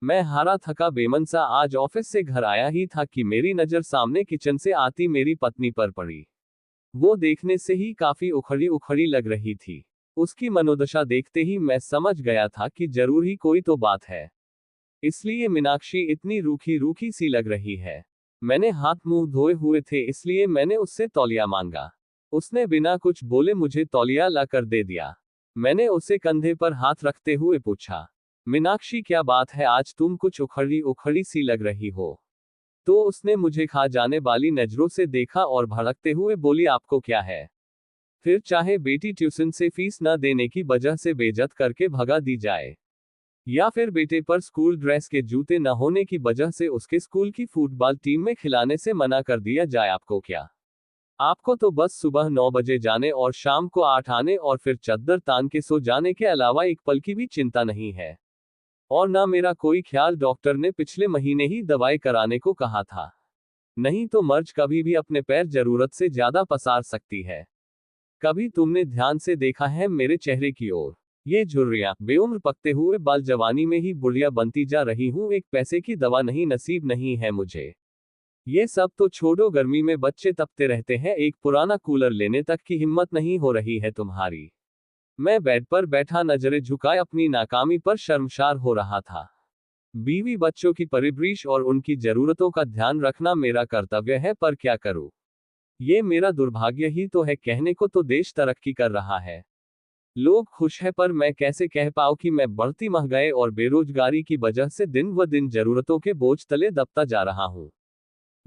मैं हारा थका बेमन सा आज ऑफिस से घर आया ही था कि मेरी नजर सामने किचन से आती मेरी पत्नी पर पड़ी। वो देखने से ही काफी उखड़ी उखड़ी लग रही थी। उसकी मनोदशा देखते ही मैं समझ गया था कि जरूर ही कोई तो बात है। इसलिए मीनाक्षी इतनी रूखी रूखी सी लग रही है। मैंने हाथ मुंह धोए हुए थे इसलिए मैंने उससे तौलिया मांगा। उसने बिना कुछ बोले मुझे तौलिया ला कर दे दिया। मैंने उसे कंधे पर हाथ रखते हुए पूछा, मीनाक्षी क्या बात है, आज तुम कुछ उखड़ी उखड़ी सी लग रही हो। तो उसने मुझे खा जाने वाली नजरों से देखा और भड़कते हुए बोली, आपको क्या है? फिर चाहे बेटी ट्यूशन से फीस न देने की वजह से बेइज्जत करके भगा दी जाए, या फिर बेटे पर स्कूल ड्रेस के जूते न होने की वजह से उसके स्कूल की फुटबॉल टीम में खिलाने से मना कर दिया जाए, आपको क्या? आपको तो बस सुबह 9 बजे जाने और शाम को 8 आने और फिर चद्दर तान के सो जाने के अलावा एक पल की भी चिंता नहीं है। और ना मेरा कोई ख्याल, डॉक्टर ने पिछले महीने ही दवाई कराने को कहा था। नहीं तो मर्ज कभी भी अपने पैर जरूरत से ज्यादा पसार सकती है। कभी तुमने ध्यान से देखा है मेरे चेहरे की ओर? ये झुर्रियां, बेउम्र पकते हुए बाल, जवानी में ही बुढ़िया बनती जा रही हूं, एक पैसे की दवा नहीं नसीब नहीं है मुझे। ये सब तो छोड़ो, गर्मी में बच्चे तपते रहते हैं, एक पुराना कूलर लेने तक की हिम्मत नहीं हो रही है तुम्हारी। मैं बेड पर बैठा नजरें झुकाए अपनी नाकामी पर शर्मसार हो रहा था। बीवी बच्चों की परवरिश और उनकी जरूरतों का ध्यान रखना मेरा कर्तव्य है, पर क्या करूं? ये मेरा दुर्भाग्य ही तो है, कहने को तो देश तरक्की कर रहा है, लोग खुश है, पर मैं कैसे कह पाऊं कि मैं बढ़ती महंगाई और बेरोजगारी की वजह से दिन व दिन जरूरतों के बोझ तले दबता जा रहा हूं।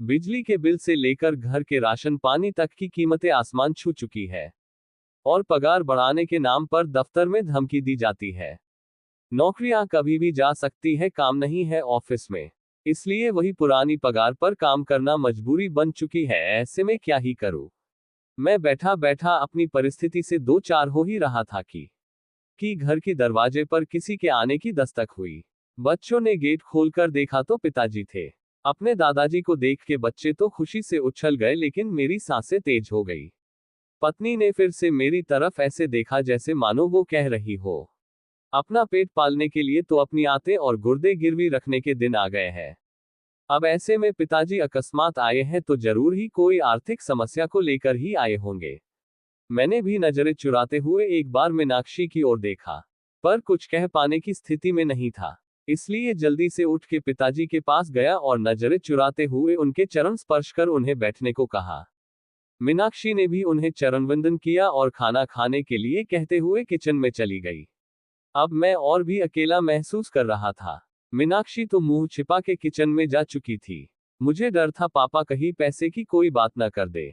बिजली के बिल से लेकर घर के राशन पानी तक की कीमतें आसमान छू चुकी है। और पगार बढ़ाने के नाम पर दफ्तर में धमकी दी जाती है। नौकरियां कभी भी जा सकती है, काम नहीं है ऑफिस में, इसलिए वही पुरानी पगार पर काम करना मजबूरी बन चुकी है। ऐसे में क्या ही करूं? मैं बैठा बैठा अपनी परिस्थिति से दो चार हो ही रहा था कि घर की दरवाजे पर किसी के आने की दस्तक हुई। बच्चों ने गेट खोलकर देखा तो पिताजी थे। अपने दादाजी को देख के बच्चे तो खुशी से उछल गए, लेकिन मेरी सांसें तेज हो गई। पत्नी ने फिर से मेरी तरफ ऐसे देखा जैसे मानो वो कह रही हो, अपना पेट पालने के लिए तो अपनी आते और गुर्दे गिरवी रखने के दिन आ गए हैं। अब ऐसे में पिताजी अकस्मात आए हैं तो जरूर ही कोई आर्थिक समस्या को लेकर ही आए होंगे। मैंने भी नजरें चुराते हुए एक बार मीनाक्षी की ओर देखा, पर कुछ कह पाने की स्थिति में नहीं था। इसलिए जल्दी से उठ के पिताजी के पास गया और नजरें चुराते हुए उनके चरण स्पर्श कर उन्हें बैठने को कहा। मीनाक्षी ने भी उन्हें चरण वंदन किया और खाना खाने के लिए कहते हुए किचन में चली गई। अब मैं और भी अकेला महसूस कर रहा था। मीनाक्षी तो मुंह छिपा के किचन में जा चुकी थी। मुझे डर था पापा कहीं पैसे की कोई बात ना कर दे,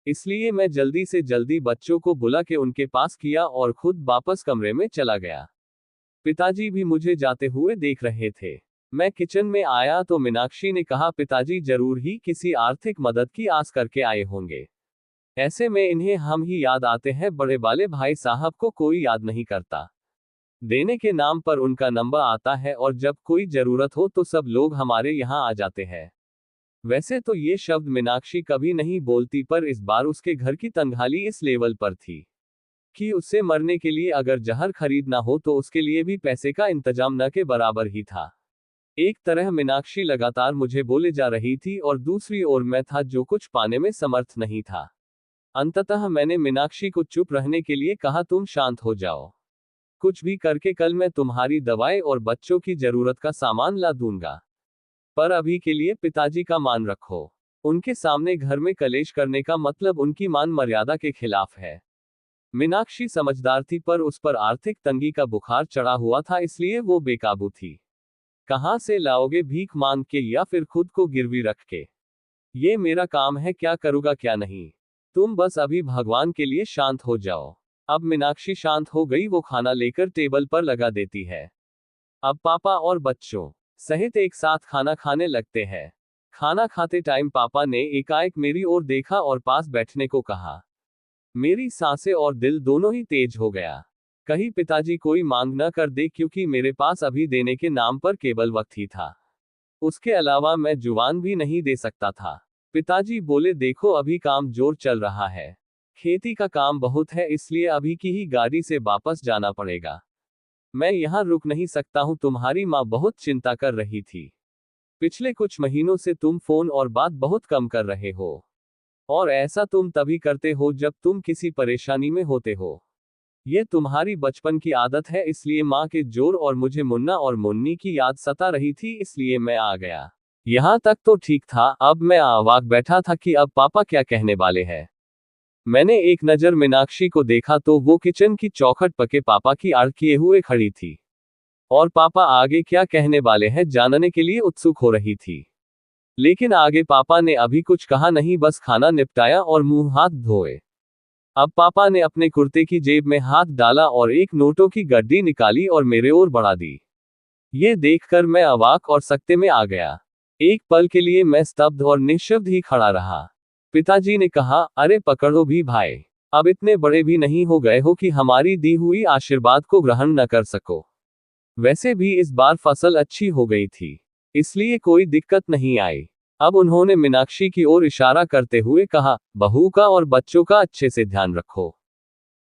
इसलिए मैं जल्दी से जल्दी बच्चों को बुला के उनके पास किया और खुद वापस कमरे में चला गया। पिताजी भी मुझे जाते हुए देख रहे थे। मैं किचन में आया तो मीनाक्षी ने कहा, पिताजी जरूर ही किसी आर्थिक मदद की आस करके आए होंगे। ऐसे में इन्हें हम ही याद आते हैं, बड़े वाले भाई साहब को कोई याद नहीं करता। देने के नाम पर उनका नंबर आता है और जब कोई जरूरत हो तो सब लोग हमारे यहाँ आ जाते हैं। वैसे तो ये शब्द मीनाक्षी कभी नहीं बोलती, पर इस बार उसके घर की तंगहाली इस लेवल पर थी कि उससे मरने के लिए अगर जहर खरीदना हो तो उसके लिए भी पैसे का इंतजाम न के बराबर ही था। एक तरह मीनाक्षी लगातार मुझे बोले जा रही थी और दूसरी ओर मैं था जो कुछ पाने में समर्थ नहीं था। अंततः मैंने मीनाक्षी को चुप रहने के लिए कहा, तुम शांत हो जाओ। कुछ भी करके कल मैं तुम्हारी दवाई और बच्चों की जरूरत का सामान ला दूंगा, पर अभी के लिए पिताजी का मान रखो। उनके सामने घर में कलेश करने का मतलब उनकी मान मर्यादा के खिलाफ है। मीनाक्षी समझदार थी, पर उस पर आर्थिक तंगी का बुखार चढ़ा हुआ था, इसलिए वो बेकाबू थी। कहां से लाओगे, भीख मांग के या फिर खुद को गिरवी रख के? ये मेरा काम है, क्या करूंगा क्या नहीं। तुम बस अभी भगवान के लिए शांत हो जाओ। अब मीनाक्षी शांत हो गई, वो खाना लेकर टेबल पर लगा देती है। अब पापा और बच्चों सहित एक साथ खाना खाने लगते हैं। खाना खाते टाइम पापा ने एकाएक मेरी ओर देखा और पास बैठने को कहा। मेरी सांसें और दिल दोनों ही तेज हो गया। कहीं पिताजी कोई मांग न कर दे, क्योंकि मेरे पास अभी देने के नाम पर केवल वक्त ही था। उसके अलावा मैं जुबान भी नहीं दे सकता था। पिताजी बोले, देखो अभी काम जोर चल रहा है, खेती का काम बहुत है, इसलिए अभी की ही गाड़ी से वापस जाना पड़ेगा। मैं यहाँ रुक नहीं सकता हूँ, तुम्हारी माँ बहुत चिंता कर रही थी। पिछले कुछ महीनों से तुम फोन और बात बहुत कम कर रहे हो। और ऐसा तुम तभी करते हो जब तुम किसी परेशानी में होते हो। ये तुम्हारी बचपन की आदत है, इसलिए माँ के जोर और मुझे मुन्ना और मुन्नी की याद सता रही थी, इसलिए मैं आ गया। यहाँ तक तो ठीक था, अब मैं अवाक बैठा था कि अब पापा क्या कहने वाले हैं। मैंने एक नज़र मीनाक्षी को देखा तो वो किचन की चौखट पके पापा की आड़ किए हुए खड़ी थी। और पापा आगे क्या कहने वाले हैं जानने के लिए उत्सुक हो रही थी। लेकिन आगे पापा ने अभी कुछ कहा नहीं, बस खाना निपटाया और मुंह हाथ धोए। अब पापा ने अपने कुर्ते की जेब में हाथ डाला और एक नोटों की गड्डी निकाली और मेरे ओर बढ़ा दी। ये देखकर मैं अवाक और सकते में आ गया। एक पल के लिए मैं स्तब्ध और निःशब्द ही खड़ा रहा। पिताजी ने कहा, अरे पकड़ो भी भाई, अब इतने बड़े भी नहीं हो गए हो कि हमारी दी हुई आशीर्वाद को ग्रहण न कर सको। वैसे भी इस बार फसल अच्छी हो गई थी, इसलिए कोई दिक्कत नहीं आई। अब उन्होंने मीनाक्षी की ओर इशारा करते हुए कहा, बहू का और बच्चों का अच्छे से ध्यान रखो।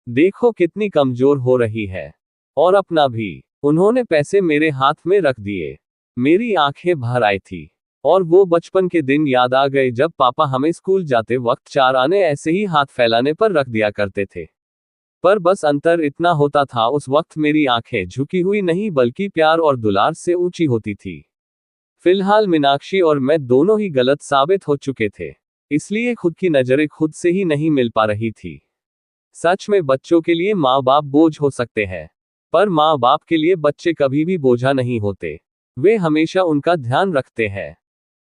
देखो कितनी कमजोर हो रही है। और अपना भी। उन्होंने पैसे मेरे हाथ में रख दिए। मेरी आंखें भर आई थी। और वो बचपन के दिन याद आ गए जब पापा हमें स्कूल जाते वक्त 4 आने ऐसे ही हाथ फैलाने पर रख दिया करते थे। पर बस अंतर इतना होता था, उस वक्त मेरी आंखें झुकी हुई नहीं बल्कि प्यार और दुलार से ऊंची होती थी। फिलहाल मीनाक्षी और मैं दोनों ही गलत साबित हो चुके थे, इसलिए खुद की नजरें खुद से ही नहीं मिल पा रही थी। सच में बच्चों के लिए माँ बाप बोझ हो सकते हैं, पर माँ बाप के लिए बच्चे कभी भी बोझा नहीं होते। वे हमेशा उनका ध्यान रखते हैं।